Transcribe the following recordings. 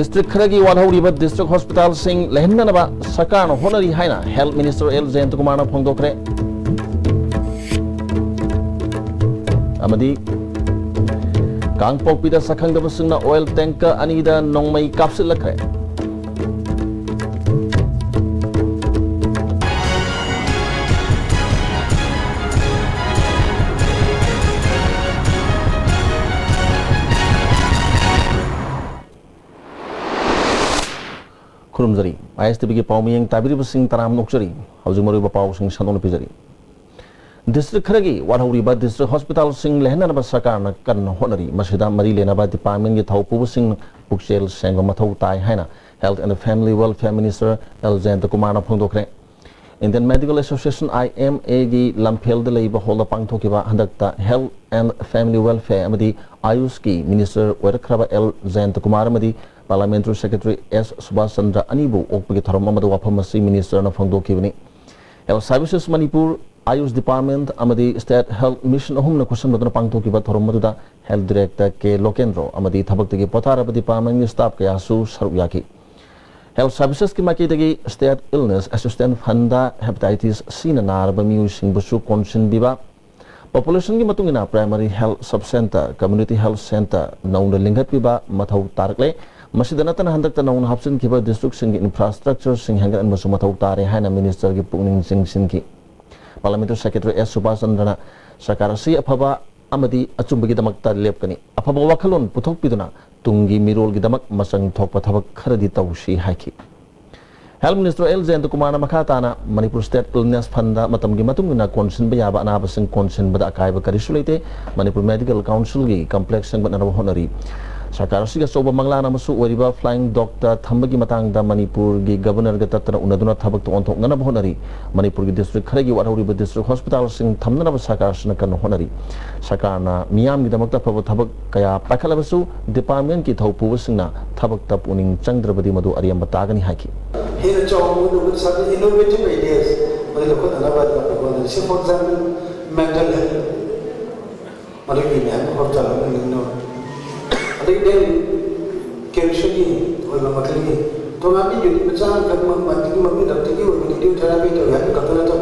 District Kharagi Wadhauriba District Hospital Sing Lehendanaba Sakarna Honori Haina Health Minister L. Jayantakumana Phongdokre Amadi Kangpokpida Sakhangdaba Singna Oil Tanker Anida Nongmai Kapsilakre Kurumzari, Istv ki paumiyang tabiri basing taram nokjari, haujung mari bapau sing sandong pijari. District Kharagi Wadhauriba District Hospital sing lehenana ba sakarna kan honari masida mari lena ba department ki thaupu sing pukchel sengwa mathau tai haina Health and Family Welfare Minister L. Jayantakumana phongdokre. Indian Medical Association IMA gi lamphel de leiba hola pangthokiba handakta Health and Family Welfare amadi Ayush ki Minister Werkraba L. Jayantakumara amadi Parliamentary Secretary S. Subhash Chandra Anibu Okpagi Tharam Amadu Waphamasi Minister na Phongdokibani. Health Services Manipur Ayush Department amadi State Health Mission ahum na kusan maduna pangthokiba Tharam Maduda Health Director K. Lokendro amadi thabaktagi Potharaba Department ni staff kaya su saruyaki. Health Services ki makitagi State Illness Assistance Funda Hepatitis C na naraba miusing busu konsin biba population ki matungina Primary Health Sub Center Community Health Center nauna linghat biba mathau tarakle Masidanatan handak tanong hapsin kiba district sing infrastructure sing hanggan masu mathau tare haina minister ki pungning sing sinki Parliamentary Secretary S. Subhash Chandra sakarasi aphaba amadi achumbagi damakta lepkani aphaba wakhalon puthok piduna tungi mirol gi damak masang thokpa thabak kharadi tawsi haiki Health Minister L. Jayantakumana makhatana Manipur State Illness Funda matamgi matungna konsin bayaba anaba sing konsin bada akaiba karisulite Manipur Medical Council gi complex sing banana honori Sarkar siga soba manglana masu wariba flying doctor thambagi matangda Manipur gi governor ga tatana unaduna thabak to onthok ngana honari Manipur gi district Kharagi Wadhauriba district hospital sing thamnana ba sarkar sina kan honari sarkarna miyam gi damakta phaba thabak kaya pakhala basu department ki thaupu singna thabak ta puning changdrabadi madu ariyam batagani haki Here job with some innovative ideas but look at another for example mental health Manipur have hospital then chemistry or makali to mami unit bacha kan mati mami doctor ki cognitive therapy to have katana to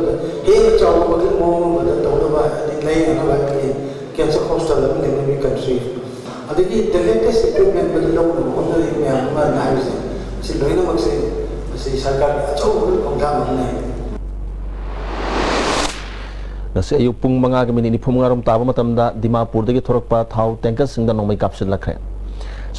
he chaw makali mo mada to ba lai ana ba ki cancer hospital in the country adiki the latest equipment but lo ko na ni ma na hai si loina makse si sarkar achaw ko ga manai Nasi ayuk pung mga kami ni pumungarom tabo matamda Dimapur dagi thorokpa thau tanker singda nongmai kapsil lakhe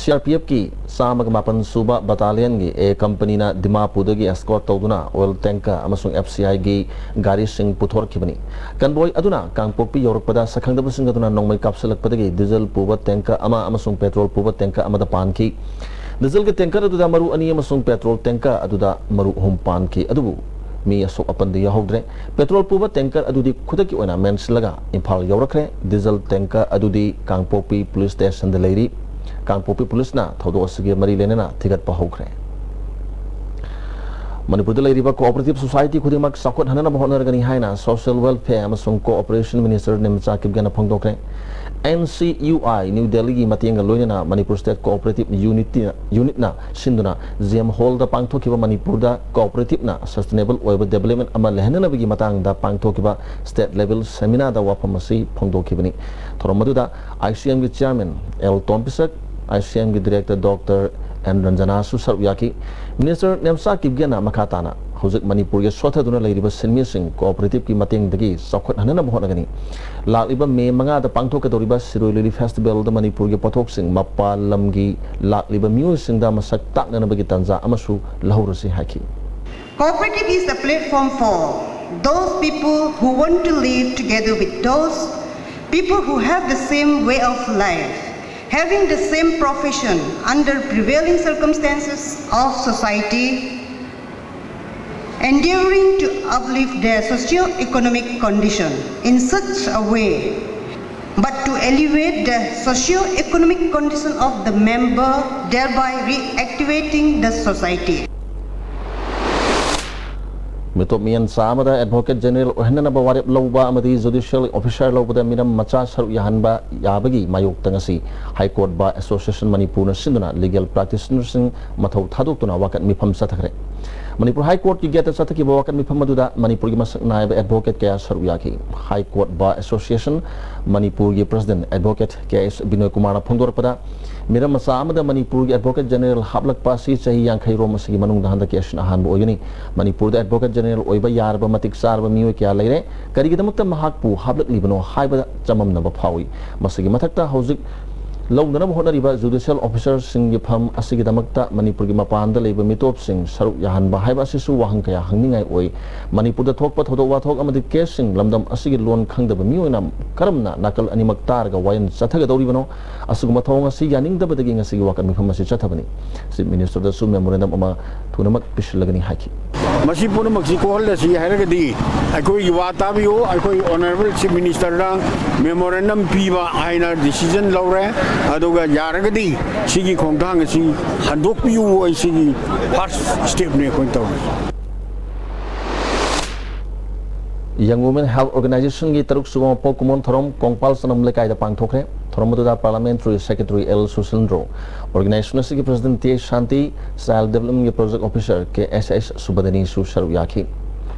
CRPF ki sama kemapan suba battalion gi a company na Dimapur dagi escort tawduna oil tanker amasung FCI gi gari sing puthor kibani convoy aduna kangpokpi yorokpada sakhangda singa duna nongmai kapsil lakpadagi diesel puba tanker ama amasung petrol puba tanker amada panki diesel ge tanker aduda maru ani amasung petrol tanker aduda maru humpan ki adubu mi asok apan di yahodre petrol puba tanker adudi khudaki ona mens laga imphal yawrakre diesel tanker adudi kangpopi police station de leiri kangpopi police na thodo asigi mari lenena thigat pa hokre Manipur de leiri ba cooperative society khudimak sakot hanana bahonor gani haina social welfare amasung cooperation minister nemcha kibgana phongdokre NCUI New Delhi gi matianga loina Manipur State Cooperative Unit na sinduna GM Hall da pangthokiba Manipur da cooperative na sustainable oil development ama lehnana bagi matang da pangthokiba state level seminar da wapamasi phongdokibani thoromadu da ICM gi chairman L Tompisak ICM gi director Dr N Ranjana Susaruyaki Minister Nemsa Kibgana makatana Hojik Manipur ge sotha duna leiriba sinmi sing cooperative ki mateng dagi sakhot hanana bahonagani lakiba me manga da pangthok kadoriba Siroi Lily Festival da Manipur ge pothok sing mappa lamgi lakiba mu sing da masak takna bagi tanja amasu lahurasi haki Cooperative is a platform for those people who want to live together with those people who have the same way of life having the same profession under prevailing circumstances of society endeavoring to uplift their socio-economic condition in such a way, but to elevate the socio-economic condition of the member, thereby reactivating the society. मितोप मियन सामदा advocate general ओहनना बवारेप लौबा अमदी judicial officer लौबदा मिरम मचा सरुक याहनबा याबगी मायोग तंगसी हाई कोर्ट बा एसोसिएशन मणिपुर न सिंदुना लीगल प्रैक्टिशनर सिंह मथौ थादोक्तुना वाकत मिफम सथखरे मणिपुर हाई कोर्ट की गेट सथकी वाकत मिफम मदुदा मणिपुर की मसक नायब एडवोकेट कया सरुक याखी हाई कोर्ट बा एसोसिएशन मणिपुर की president advocate KS. Binoy Kumar फोंदोरपदा मिरम मचा अमदा मणिपुर की एडवोकेट जनरल हाबलकपा सी चाही यांखै रोम असगी मनुंग दहंद case Ahaan बोयनी Manipur advocate general ओइबा यारबा मतिक सारबा मियोय क्या लेरे करिगिदमक्ता महाकपु हाबलकलिबनो हाइबा चममनबा फावी मसगी मथक्ता हौजिक लौदनब होनरिबा जुडिशियल ऑफिसर सिंह फम असिगिदमक्ता मणिपुर की मपान लेब मितोप सिंह सरुक याहनबा हाइबा सिसु वाहंग कया हंगनिंगाय ओय मणिपुर थोकपा थोदो वाथोक अमदि केस सिंह लमदम असिगी लोन खंगदब मियोयना करमना नाकल अनिमक तारगा वायन चथगदौरिबनो असुगुम थोंग असि यानिंगदबदगी ngasi वाकन मिफम असि चथबनी चीफ मिनिस्टर दसु मेमोरेंडम अमा थुनमक पिसलगनी हाकी मसी पुनमक्सी कोहलसी हैरगदी अखोई वाताबियो अखोई ऑनरेबल चीफ मिनिस्टर रा मेमोरेंडम पीबा आइना डिसीजन लौरे अदुगा यारगदी सिगी खोंथांग असि हंदोकपियु ओइ सिगी फर्स्ट स्टेप ने कोइन तौ Young Women Health Organization की तरुक सुबह पोकुमोन थरम कोंगपाल सनम लेकाय दा पांगथोखरे थरम मदुदा parliamentary secretary L Susindro organisation की president T Shanti soil development के प्रोजेक्ट ऑफिसर के एस सुबदनी सुसरु याखी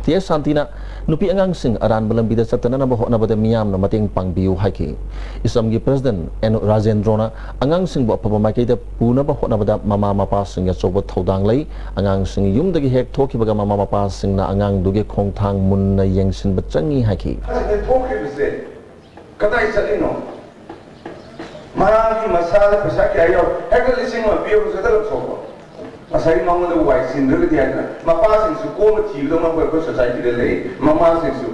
टी शांतिना नुपी अंगांग सिंह अरान बलंबीदा चतनना होनबद मियामना मतेंग पांगबियु हाकी इसम की प्रेसिडेंट एन राजेंद्रोना अंगांग सिंह बो अफबा माइकेदा पुनब होनबदा ममा मपा सिंह या चोब थौदांग लई अंगांग सिंह युमदगी हेक थोखिबगा ममा मपा सिंह ना अंगांग दुगे खोंगथांग मुन्ना येंगसिन बचंगी हाकी थोखिबसे कदाई चलिनो मागी मसाला पैसा क्या यो हेक लिसिंग मा पियो सदल सोको असai mamada wai sindra di ana mapa sing su ko ma thi do ma ko society de le mama sing su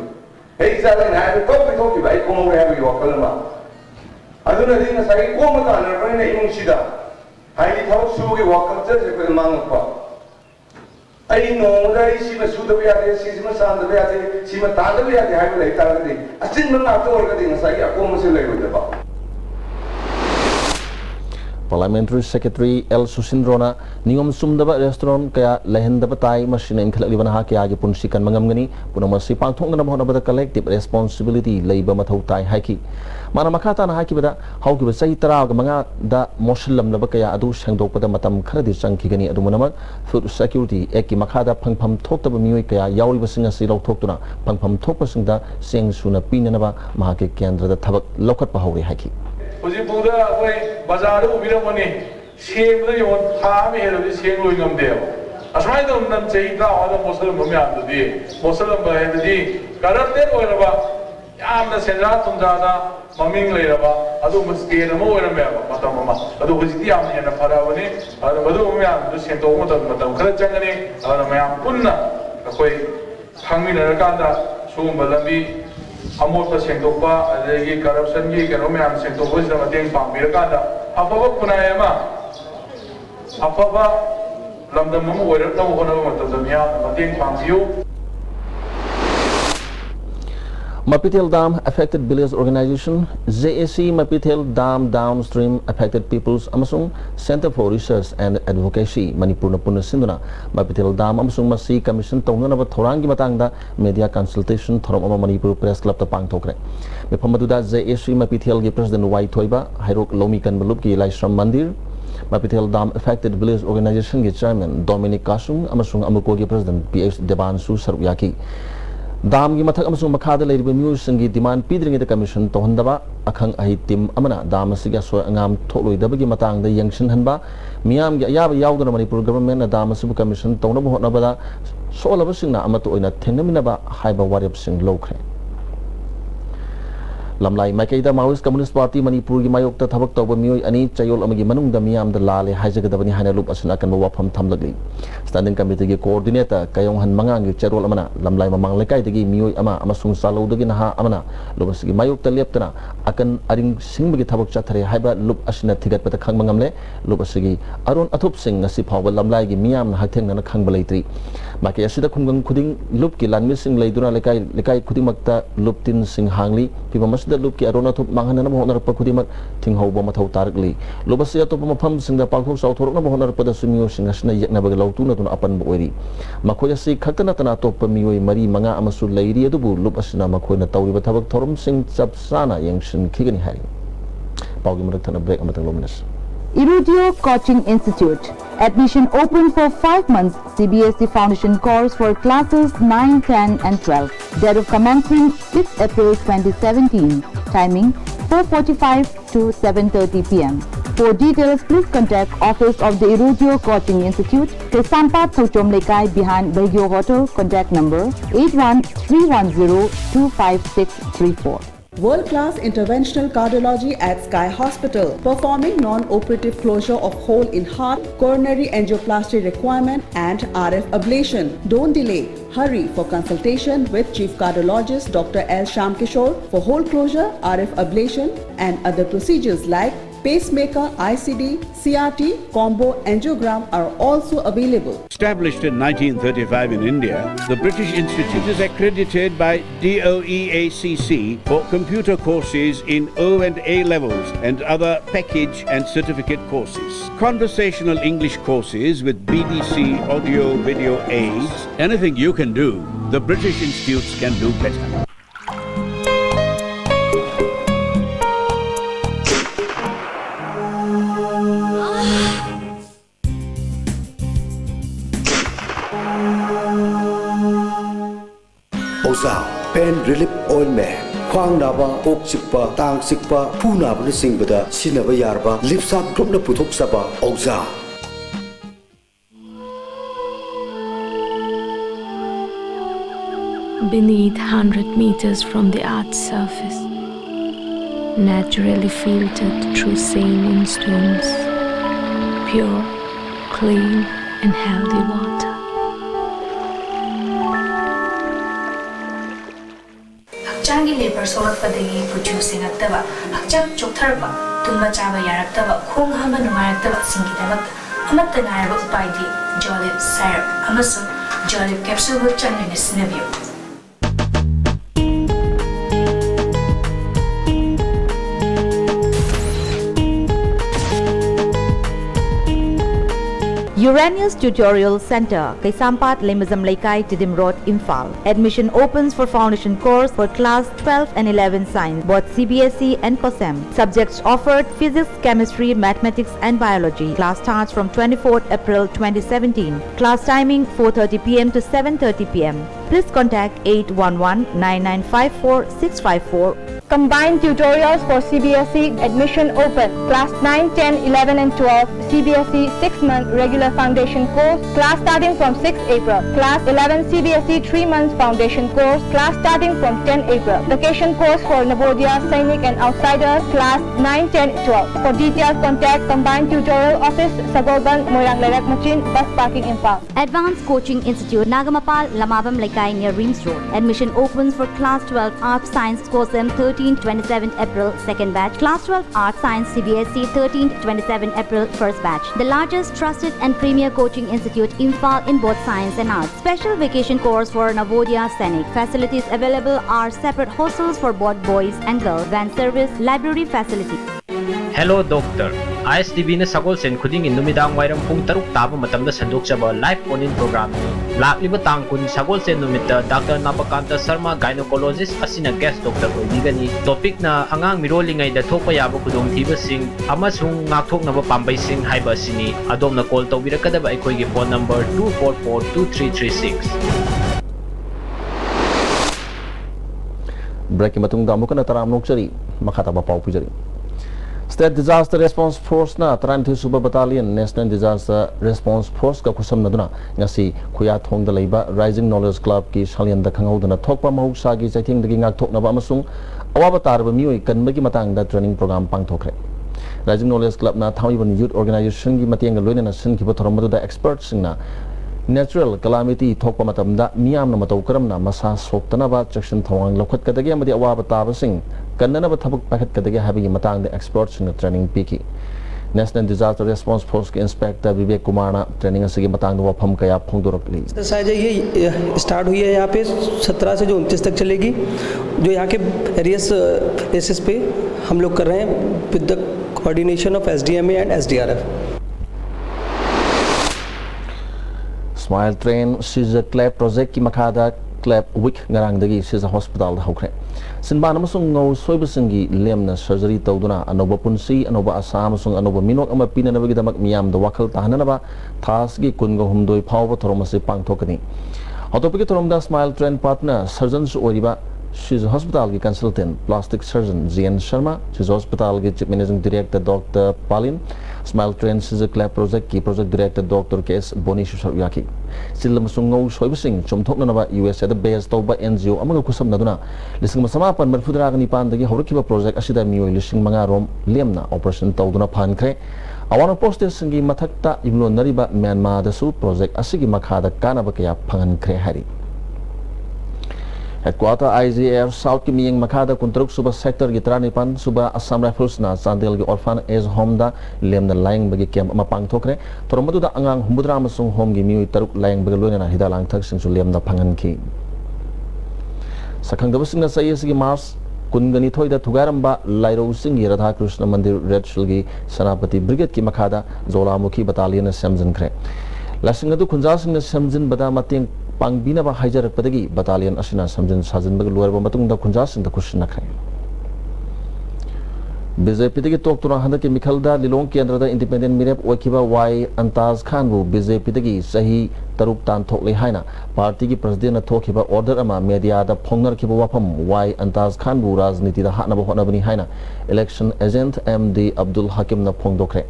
ei sala na ko ki bai ko mo ha bi wa kala ma aduna di na sai ko ma ta na rai na imung sida hai di thau su gi wa kam je ko mang pa ai no dai si ma su da ya de si ma san da ya de si ma ta da ya de hai lai ta de asin ma na to ga di na sai ko ma se lai de ba Parliamentary Secretary L. Susindrona ningom sumdaba restaurant kaya lehendaba tai machine inkhalibana ha kya gi punsikan mangamgani punamasi pangthongna bhonabada collective responsibility leiba mathau tai haiki mana makhata na haki bada hauki ba sai tara ga manga da moshilam laba kaya adu sangdokpada matam kharadi changkhigani adu manama food security ek ki makhada phangpham thoktaba miyoi kaya yauri basinga si lawthoktuna phangpham thokpasingda seng suna pinanaba mahake kendra da thabak lokhat pa hauri haki Puda koi bazar ubira mani seng da yon tham hero di seng loi ngam deo asmai da nam chei da ada muslim mami am di muslim ba he di karate oi ba yam da senra tum da da maming le ba adu muske na mo oi ba mata mama adu hujiti am ne na phara bani adu badu mami am du sen to mo da mata khara changani adu mayam punna koi phangmi na ka da sum balambi अमोट सेंटोपा अदगी corruption की कनो ma'am सेंटोपा से मतेंग पांगबिरकादा अफबा कुनायमा अफबा लमदम मम ओइरत न होना मतलब मिया मतेंग पांगबियो Mapitel Dam Affected Village Organization JAC Mapitel Dam Downstream Affected Peoples amasung Center for Research and Advocacy Manipur na punna sinduna Mapitel Dam amasung masi commission tongna na thorangi matangda media consultation thorom ama Manipur Press Club ta pangthokre mephamadu JAC Mapitel gi president Wai Thoiba Hairok Lomi kan balup ki Laishram Mandir Mapitel Dam Affected Village Organization gi chairman Dominic Kasung amasung amuko gi president PH Devansu Saruyaki Dam gi mathak amasung makhada leiriba miyoi singi demand pidringi da commission tohandaba akhang ahi tim amana dam asiga so angam tholoidabagi matang da yangsin hanba miyam gi ayaba yaudana Manipur government na dam asibu commission tonaba hotnabada solaba singna amato oina thennaminaba haiba warip sing lokre lamlai maikaida Maoist Communist Party Manipur gi mayokta thabak tawba miyoi ani chayol amagi manungda miyam da lale haijagadabani hana lup asuna kan wafam thamlagli standing committee gi coordinator kayong han mangang gi charol amana lamlai mamang lekai dagi miyoi ama amasung salau dagi naha amana lobasigi mayokta leptana akan aring singbagi thabak chathare haiba lup asina thigat pata khang mangamle lobasigi aron athup sing ngasi phawba lamlai gi miyam na hatheng na khang balaitri maki asida khunggang khuding lup ki lanmi sing leiduna lekai khuding makta lup tin sing hangli pibamas asida lup ki arona thup manghana na honar pa khudi mak thingho ba mathau tarakli lobasi atop mafam singda palthok sauthorok na honar pa da sumio singa sna yakna ba lautu na tun apan boiri makhoya si khakna tana top mioi mari manga amasu leiri adubu lup asina makhoina tawri ba thabak thorum sing chap sana yangshin khigani hari paugi marak thana break amatang lominas Irudio Coaching Institute. Admission open for 5 months CBSE Foundation course for classes 9, 10 and 12. Date of commencement 6 April 2017. Timing 4:45 to 7:30 p.m. For details, please contact Office of the Irudio Coaching Institute, Kesampat Sochom Lekai behind Belgio Hotel. Contact number 8131025634. World-class interventional cardiology at Sky Hospital, performing non-operative closure of hole in heart, coronary angioplasty requirement and RF ablation. Don't delay. Hurry for consultation with Chief Cardiologist Dr. L. Shyam Kishore for hole closure, RF ablation and other procedures like pacemaker, ICD, CRT, combo angiogram are also available. Established in 1935 in India, the British Institute is accredited by DOEACC for computer courses in O and A levels and other package and certificate courses. Conversational English courses with BBC audio video aids. Anything you can do, the British Institutes can do better. Pain Relief Ointment Khwang naba, ok sikpa, tang sikpa, phu naba na singbada, sinaba yarba, lipsap drop na puthok saba, Oza. Beneath 100 meters from the Earth's surface, naturally filtered through saline stones, pure, clean and healthy water. Hakchangi labor sorakpadagi producing aktaba, hakchang choktarba, tumba chaba yaraktaba, khong hama numayaktaba singidabak, amatta nairaba upaidi, jolib syrup, amasu jolib capsule bu changne sinabiyo. Uranius Tutorial Center, Kesampat, Lemazam Laikai, Tidim Road, Imphal. Admission opens for foundation course for class 12 and 11 science, both CBSE and COSEM. Subjects offered physics, chemistry, mathematics and biology. Class starts from 24th April 2017. Class timing 4:30 p.m. to 7:30 p.m. Please contact 811-9954-654. Combined tutorials for CBSE admission open. Class 9, 10, 11 and 12 CBSE 6-month regular foundation course. Class starting from 6 April. Class 11 CBSE 3 months foundation course. Class starting from 10 April. Vacation course for Navodaya, Sainik and outsiders. Class 9, 10, 12. For details, contact Combined Tutorial Office, Sagolban, Moirang Lerak Machin, Bus Parking Imphal. Advanced Coaching Institute, Nagamapal, Lamabam Laikai near Reams Road. Admission opens for Class 12 Arts Science course M 13-27 April 2nd batch. Class 12 Arts Science CBSE 13-27 April 1st batch. The largest trusted and premier coaching institute Imphal in both science and arts. Special vacation course for Navodaya, Sainik. Facilities available are separate hostels for both boys and girls, van service, library facility. Hello Doctor. Istv na sagol sen khuding in numidang wairam pung taruk taba matamda sandok chaba live phone-in program ni lakliba tangkun sagol sen numita Dr. Napakanta Sharma gynecologist asina guest doctor oibigani topic na angang mirolingai da thokpa yaba khudong thiba sing amasung ngakthoknaba pambay sing haiba sini adomna call tawbirakadaba aikoi gi phone number 2442336. Break matung da mukana taram nokchari makata ba pau pujari. State Disaster Response Force na 32 Super Battalion National Disaster Response Force ka kusam na duna ngasi khuya thong da leiba Rising Knowledge Club ki salian da khangau dana thokpa mahuksa gi chaithing dagi ngak thokna ba amasung awaba tarba mioi kanbagi matang da training program pangthokre. Rising Knowledge Club na thamiban youth organization gi matiang loina na sin ki bothoromadu da experts singna natural calamity thokpa matamda miyam na matau karam na masa soktana ba section thawang lokhat kadagi amadi awaba taba sing kannana ba thabak pakhat kadagi habi matang da experts in training piki National Disaster Response Force के inspector Vivek Kumar ना training असगी Matang वफम कया फोंदोरकली। Sir ये start हुई है यहाँ पे 17 से जो 29 तक चलेगी, जो यहाँ के एरियस प्लेसेस पे हम लोग कर रहे हैं with the coordination of SDMA and SDRF। Smile train Shija cleft project की मखादा cleft week ngarangdagi Shija hospital हौखरे सिनबान अमसुंग ngau soibasingi lemna surgery tawduna anoba punsi anoba asa amasung anoba minok ama pinanabagi damak miyam da wakhal tahananaba thasgi kungo humdoi phawba thoromasi pangthokani autopiki thoromda smile train partner surgeons oriba Shija hospital की consultant plastic surgeon GN Sharma, Shija hospital के chief managing director doctor Palin, smile train Shija cleft project की project director doctor केस बोनी सुसरयाकी सिलमसुंगौ सोइबसिंग चुमथोकनबा USA दा बेस तौबा NGO अमगा खुसमनदुना लिसिंग मसमापन मरफुदरागनि पानदगी हौरखिबा प्रोजेक्ट असिदा मियोय लिसिंग मंगा रोम लेमना ऑपरेशन तौदुना फानख्रे अवानो पोस्टेसंगी मथक्ता इब्लोनरिबा म्यांमार दसु प्रोजेक्ट असिगी मखादा कानाबा कया फंगनख्रे हारि हेडक्वार्टर IGF साउथ की मियंग मखादा कुंतरुक सुबह सेक्टर की 93 सुबह असम राइफल्स ना चांदेल की ऑर्फन एज होम दा लेमना लाइंग बगी कैंप अमा पांगथोखरे तोरमदुदा अंगांग हुमुद्रा अमसुंग होम की मियोय तरुक लाइंग बगी लोयना हिदा लांगथक सिंसु लेमना फंगनखी सखंगदबसिंग ना सयसगी मार्च कुनगनी थोइदा थुगारंबा लाइरो सिंह राधा कृष्ण मंदिर रेड शिलगी सेनापति ब्रिगेड की मखादा जोलामुखी बटालियन समजनखरे लसिंग अदु खुंजासिंग ना समजन बदा मतेंग पांगबीनाबा हाइजरकपदगी बटालियन असिना समजन साजनबग लोरबा मतुंगदा खुंजासिंग खुशनखरे BJP दगी तोक्तुना हंदकी मिखलदा लिलोंग केंद्रदा इंडिपेंडेंट मिरेप ओखिबा वाई अंताज खान बु BJP दगी सही तरुक तान थोकले हाइना पार्टी की प्रेसिडेंट न थोखिबा ऑर्डर अमा मीडिया दा फोंगनरखिबा वाफम वाई अंताज खान बु राजनीति दा हानबा होनबनी हाइना इलेक्शन एजेंट MD अब्दुल हकीम न फोंगदोखरे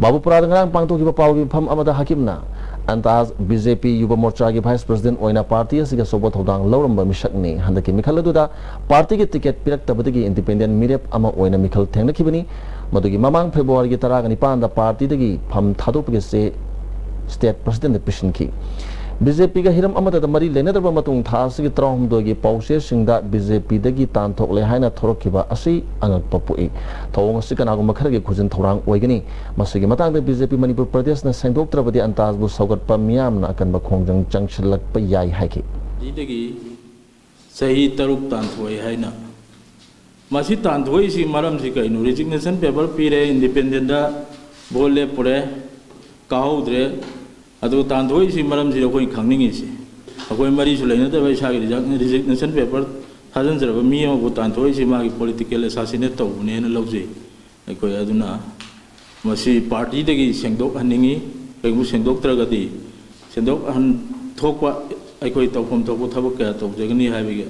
बाबूपुरा दंगरांग पांगतोखिबा पावगी फम अमदा हकीम ना अंताज BJP युवा मोर्चा की वाइस प्रेसिडेंट ओइना पार्टी असिगा सोबो थौदांग लौरंबा मिशकनी हंदकी मिखल अदुदा पार्टी की टिकट पिरक्तबदगी इंडिपेंडेंट मिरेप अमा ओइना मिखल थेंगनखिबनी मदुगी ममांग फेब्रुवारी की 19 दा पार्टी दगी फम थादोपगे से स्टेट प्रेसिडेंट पिशनखी BJP का हिरम अमदा मरी लेनदरबा मतुंग थासगी 3 गी पौसे सिंगदा BJP दगी तानथोकले हाइना थोरखिबा असि अंगक पपुई थौंग सिकनागु मखरगे खुजिन थौरांग ओइगनी मसिगी मतांग BJP मणिपुर प्रदेश न सेंदोक्त्रबदि अंताज बु सौगतपा मियाम न अकनबा खोंजंग चंगछलकपा याई हाइकी दीदगी सही तरुक तानथोय हाइना मसि तानथोय सि मरम सि कइनो रेजिग्नेशन पेपर पीरे इंडिपेंडेंट दा बोले पुरे काउद्रे अदो तानथोय सि मरम सि अखोय खंगनिंगी सि अखोय मरी सु लेनदबा इसागी रेजिग्नेशन पेपर थाजनजरबा मी अमबु तानथोय सि मागी पॉलिटिकल असैसिनेट तौबनेन लौजे अखोय अदुना मसि पार्टी दगी सेंदोक हनिंगी कइबु सेंदोक्त्रगदि सेंदोक हन थोकवा अखोय तौफम तौबु थबक का तौजगनी हाबिगे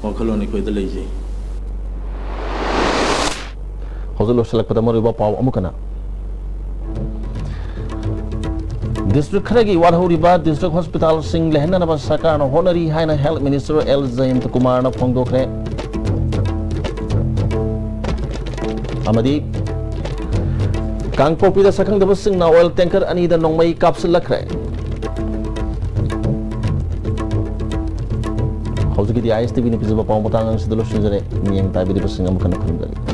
वखलोन अखोय द लेजे हौजलो सेलेक्ट पदमरिबा पाव अमुकना डिस्ट्रिक्ट खरगी वारहौरिबा डिस्ट्रिक्ट हॉस्पिटल सिंह लेहननबा सरकार न होनरी हाइना health minister L Jayant Kumar न फोंदोखरे अमदी कांगपोपी दा सखंगदबा सिंह ना ऑयल टैंकर अनी दा नोंगमई कापसलखरे हौजगी दी ISTV नि पिजबा पाव मतांग सिदलो सिंजरे मियंग ताबिदि बसिंग अमखन खनगली